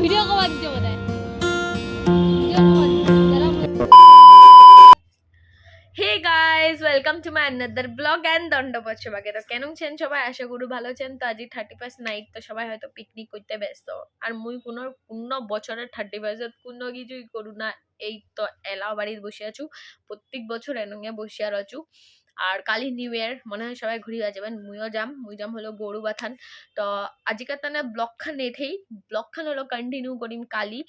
Video কবার দিচ্ছে বোধ হয়। Hey guys welcome to my another blog and দণ্ডপচ্ছবাকে। তো কেন ছেন সবাই, আশা করি ভালো আছেন। তো আজি 31 নাইট, তো সবাই হয়তো পিকনিক করতে ব্যস্ত। আর মুই কোনো বছরের 31 কোনো কিছুই করু না। এই তো এলাও বাড়ির বসে আছু, প্রত্যেক বছর এনঙ্গে বসিয়া আছু। আর কালি নিউ ইয়ার, মনে হয় সবাই ঘুরিয়া যাবেন, মুই যাম হলো গরু বাথান। তো আজিকার তানে ব্লগখান এঠেই, ব্লগখান হলো কন্টিনিউ করিম কালি।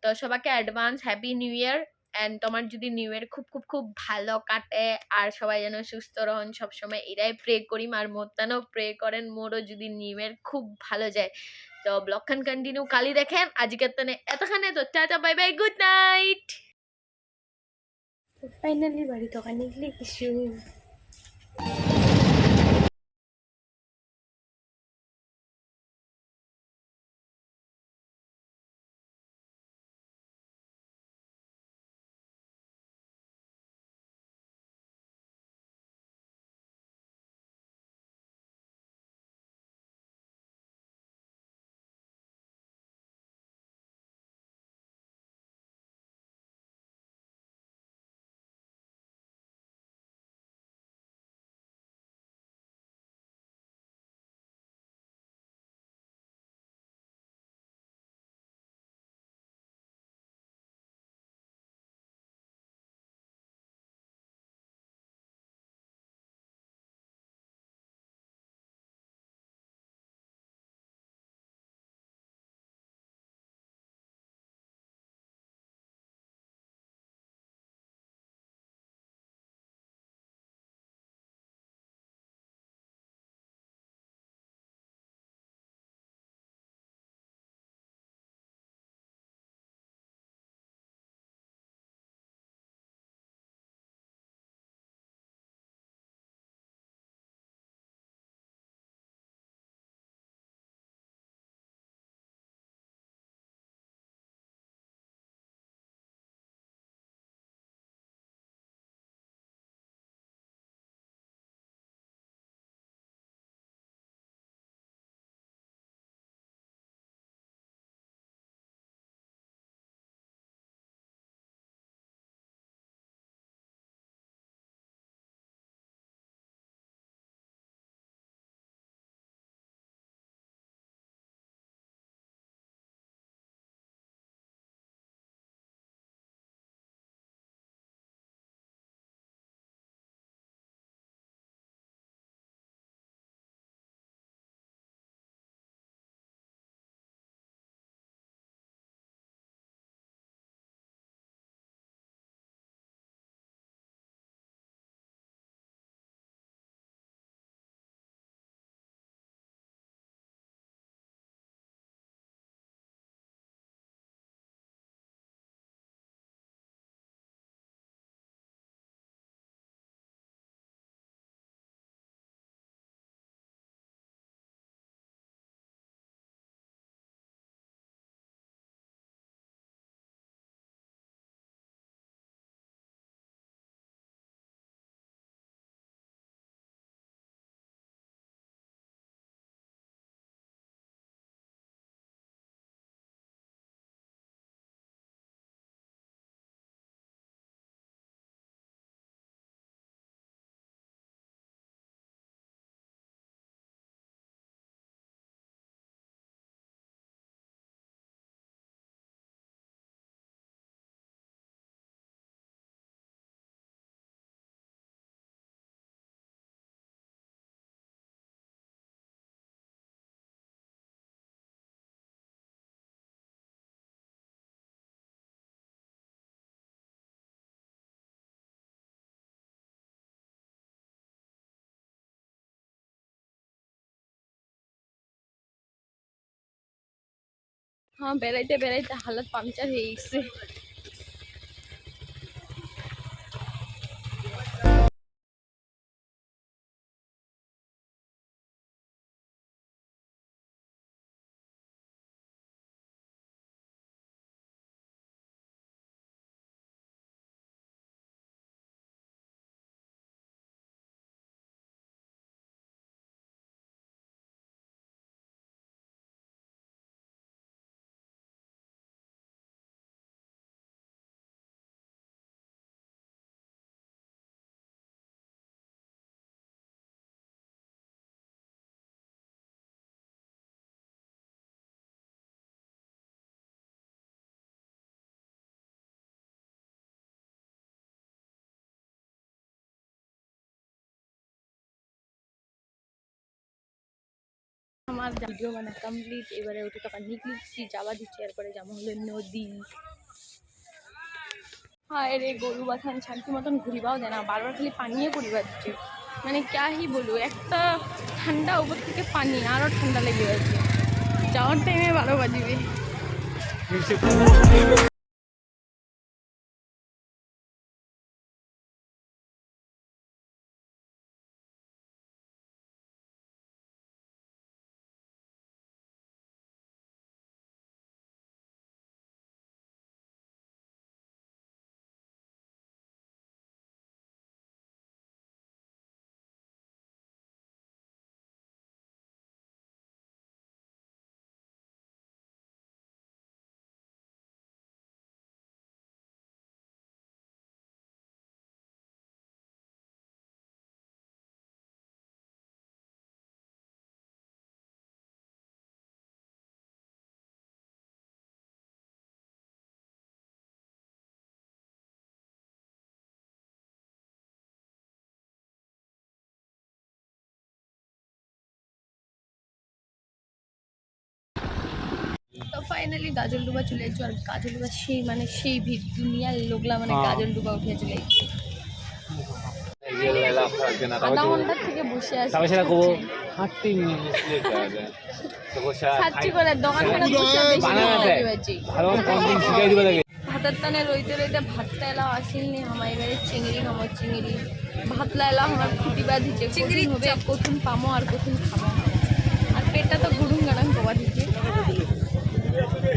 তো সবাইকে advance happy new year. And তোমার যদি নিউ ইয়ার খুব খুব খুব ভালো কাটে আর সবাই যেন সুস্থ রহন, সবসময় এরাই প্রে করিম। আর মোত্তানও প্রে করেন মোরও যদি নিউ ইয়ার খুব ভালো যায়। তো ব্লগখান কন্টিনিউ কালি দেখেন। আজকের তানে এতখানে, তো tata bye bye, good night. Finally বাড়ি তো নিকলি কিছু। হ্যাঁ, বেড়াইতে বেড়াইতে হালত পাংচার হয়ে গেছে। আমার ভিডিও মানে কমপ্লিট। এবারে উঠে তখন নিকলিছি যাওয়া দিচ্ছি, এরপরে যাবো হলো নদী। হায় রে গরু বাথান শান্তি মতন ঘুরিবাও দেয় না, বারবার খালি পানিয়ে পরিবার দিচ্ছে। মানে ক্যাহি বলু, একটা ঠান্ডা উপর থেকে পানি আরও ঠান্ডা লেগে যাচ্ছে। যাওয়ার টাইমে 12 বাজিবে। তো ফাইনালি গাজলডুবা চলে এসেছো, আর গাজলডুবা সেই মানে সেই ভিড়, দুনিয়ার লোকলা মানে গাজলডুবা উঠে চলে এসেছে। আধা ঘন্টার থেকে বসে আছি করে দোকানখানে বসে ভাতের টানে রইতে রইতে ভাতটা এলাও আসিনি আমার। এবারে চিংড়ি খামো, চিংড়ি ভাত লাইলা আমার খুঁটি বাঁধিছে, চিংড়ি হবে কখন পামো আর কখন খাবো, আর পেটটা তো ঘুরুন গাড়ান কবা দিচ্ছে।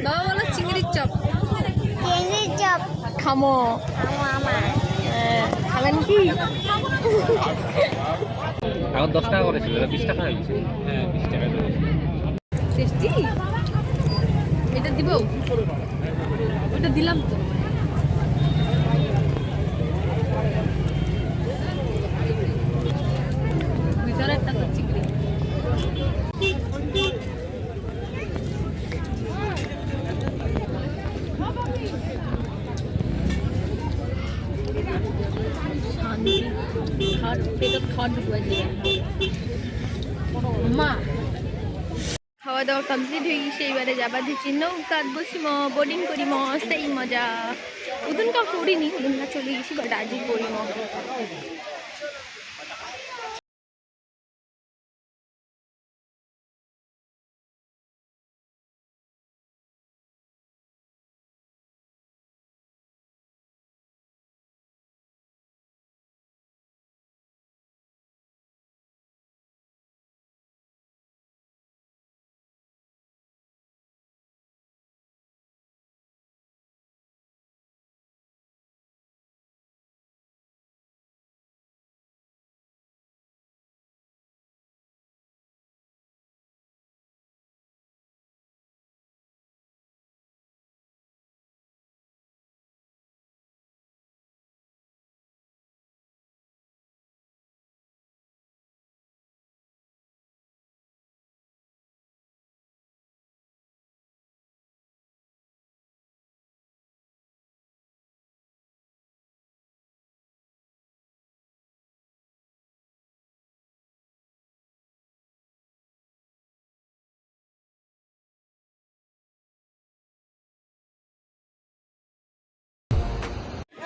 দাও বলো চিংড়ির চপ, চিংড়ির চপ খামো আমার। খাবেন কি? এখন 10 টাকা করেছিল, 20 টাকা হয়েছে। হ্যাঁ 20 টাকা টেস্টি। এটা দিব, ওটা দিলাম তো। ভিতরে একটা তো চিংড়ি। শান্তি পেটত খাওয়া ঢুকবা দিয়ে মা। খাওয়া দাওয়া কমপ্লিট হয়ে গেছে, এইবারে যাবা দিচ্ছি নৌকাত বসিম, বোর্ডিং করিম, সেই মজা। উদুনকা করিনি, উদুনকা চলে গেছি, বাট আজই করিম।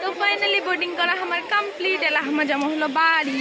তো ফাইনালি বোর্ডিং করা আমার কমপ্লিট। এলা আমার জমা হলো বাড়ি।